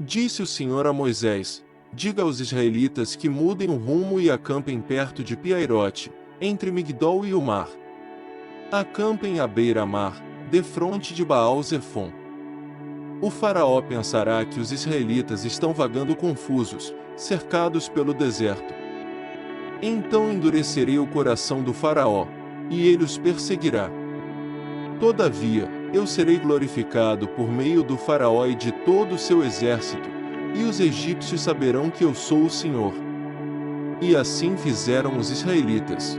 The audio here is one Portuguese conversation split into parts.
Disse o Senhor a Moisés: diga aos israelitas que mudem o rumo e acampem perto de Piairote, entre Migdol e o mar. Acampem à beira-mar, defronte de Baal-Zefon. O faraó pensará que os israelitas estão vagando confusos, cercados pelo deserto. Então endurecerei o coração do faraó, e ele os perseguirá. Todavia, eu serei glorificado por meio do faraó e de todo o seu exército, e os egípcios saberão que eu sou o Senhor. E assim fizeram os israelitas.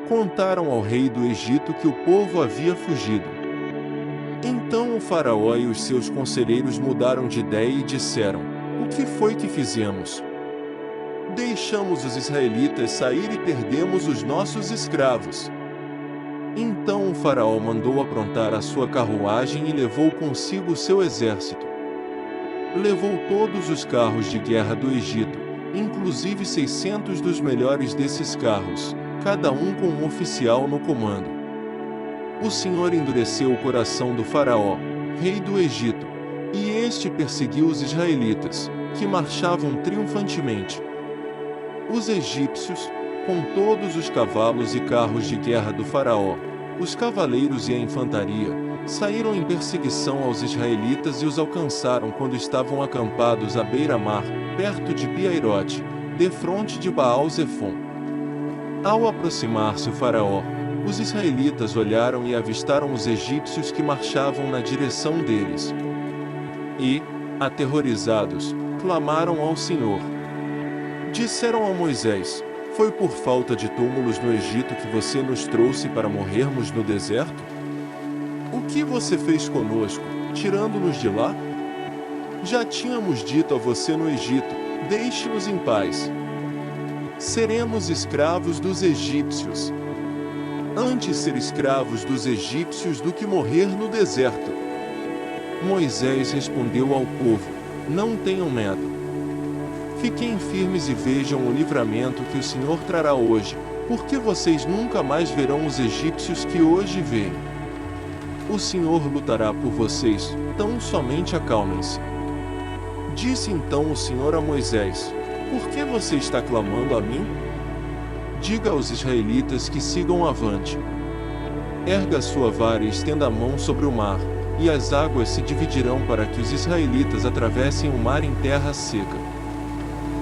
Contaram ao rei do Egito que o povo havia fugido. Então o faraó e os seus conselheiros mudaram de ideia e disseram: o que foi que fizemos? Deixamos os israelitas sair e perdemos os nossos escravos. Então o faraó mandou aprontar a sua carruagem e levou consigo o seu exército. Levou todos os carros de guerra do Egito, inclusive 600 dos melhores desses carros, cada um com um oficial no comando. O Senhor endureceu o coração do faraó, rei do Egito, e este perseguiu os israelitas, que marchavam triunfantemente. Os egípcios, com todos os cavalos e carros de guerra do faraó, os cavaleiros e a infantaria, saíram em perseguição aos israelitas e os alcançaram quando estavam acampados à beira-mar, perto de Piairote, defronte de Baal-Zefon. Ao aproximar-se o faraó, os israelitas olharam e avistaram os egípcios que marchavam na direção deles. E, aterrorizados, clamaram ao Senhor. Disseram a Moisés: foi por falta de túmulos no Egito que você nos trouxe para morrermos no deserto? O que você fez conosco, tirando-nos de lá? Já tínhamos dito a você no Egito: deixe-nos em paz. Seremos escravos dos egípcios. Antes ser escravos dos egípcios do que morrer no deserto. Moisés respondeu ao povo: não tenham medo. Fiquem firmes e vejam o livramento que o Senhor trará hoje, porque vocês nunca mais verão os egípcios que hoje veem. O Senhor lutará por vocês, tão somente acalmem-se. Disse então o Senhor a Moisés: por que você está clamando a mim? Diga aos israelitas que sigam avante. Erga sua vara e estenda a mão sobre o mar, e as águas se dividirão para que os israelitas atravessem o mar em terra seca.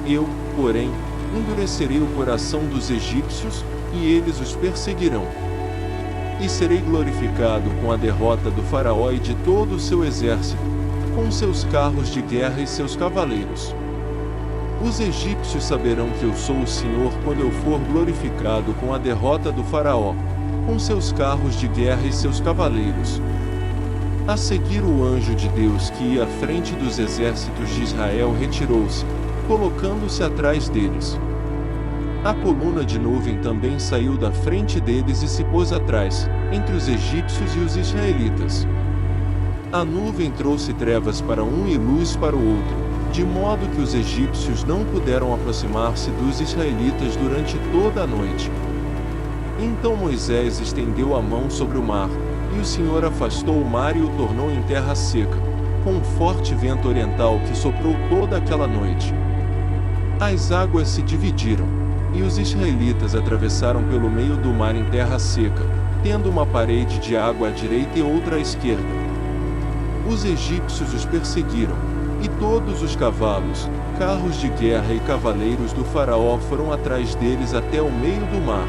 Eu, porém, endurecerei o coração dos egípcios, e eles os perseguirão. E serei glorificado com a derrota do faraó e de todo o seu exército, com seus carros de guerra e seus cavaleiros. Os egípcios saberão que eu sou o Senhor quando eu for glorificado com a derrota do faraó, com seus carros de guerra e seus cavaleiros. A seguir, o anjo de Deus que ia à frente dos exércitos de Israel retirou-se, colocando-se atrás deles. A coluna de nuvem também saiu da frente deles e se pôs atrás, entre os egípcios e os israelitas. A nuvem trouxe trevas para um e luz para o outro, de modo que os egípcios não puderam aproximar-se dos israelitas durante toda a noite. Então Moisés estendeu a mão sobre o mar, e o Senhor afastou o mar e o tornou em terra seca, com um forte vento oriental que soprou toda aquela noite. As águas se dividiram, e os israelitas atravessaram pelo meio do mar em terra seca, tendo uma parede de água à direita e outra à esquerda. Os egípcios os perseguiram, e todos os cavalos, carros de guerra e cavaleiros do faraó foram atrás deles até o meio do mar.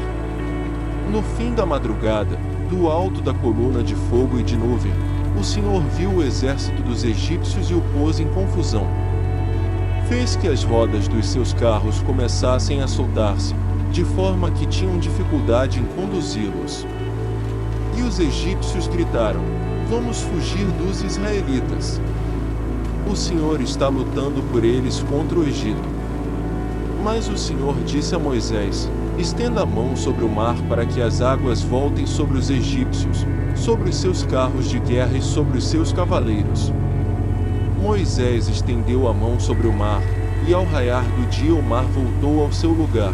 No fim da madrugada, do alto da coluna de fogo e de nuvem, o Senhor viu o exército dos egípcios e o pôs em confusão. Fez que as rodas dos seus carros começassem a soltar-se, de forma que tinham dificuldade em conduzi-los. E os egípcios gritaram: vamos fugir dos israelitas. O Senhor está lutando por eles contra o Egito. Mas o Senhor disse a Moisés: estenda a mão sobre o mar para que as águas voltem sobre os egípcios, sobre os seus carros de guerra e sobre os seus cavaleiros. Moisés estendeu a mão sobre o mar, e ao raiar do dia o mar voltou ao seu lugar.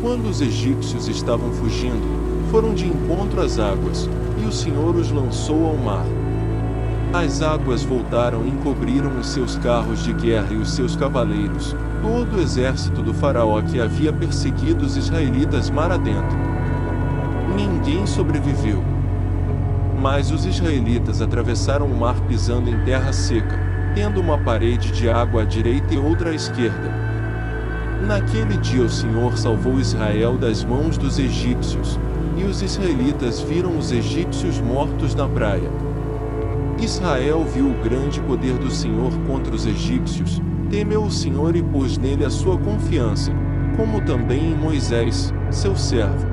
Quando os egípcios estavam fugindo, foram de encontro às águas, e o Senhor os lançou ao mar. As águas voltaram e encobriram os seus carros de guerra e os seus cavaleiros, todo o exército do faraó que havia perseguido os israelitas mar adentro. Ninguém sobreviveu. Mas os israelitas atravessaram o mar pisando em terra seca, tendo uma parede de água à direita e outra à esquerda. Naquele dia o Senhor salvou Israel das mãos dos egípcios, e os israelitas viram os egípcios mortos na praia. Israel viu o grande poder do Senhor contra os egípcios, temeu o Senhor e pôs nele a sua confiança, como também em Moisés, seu servo.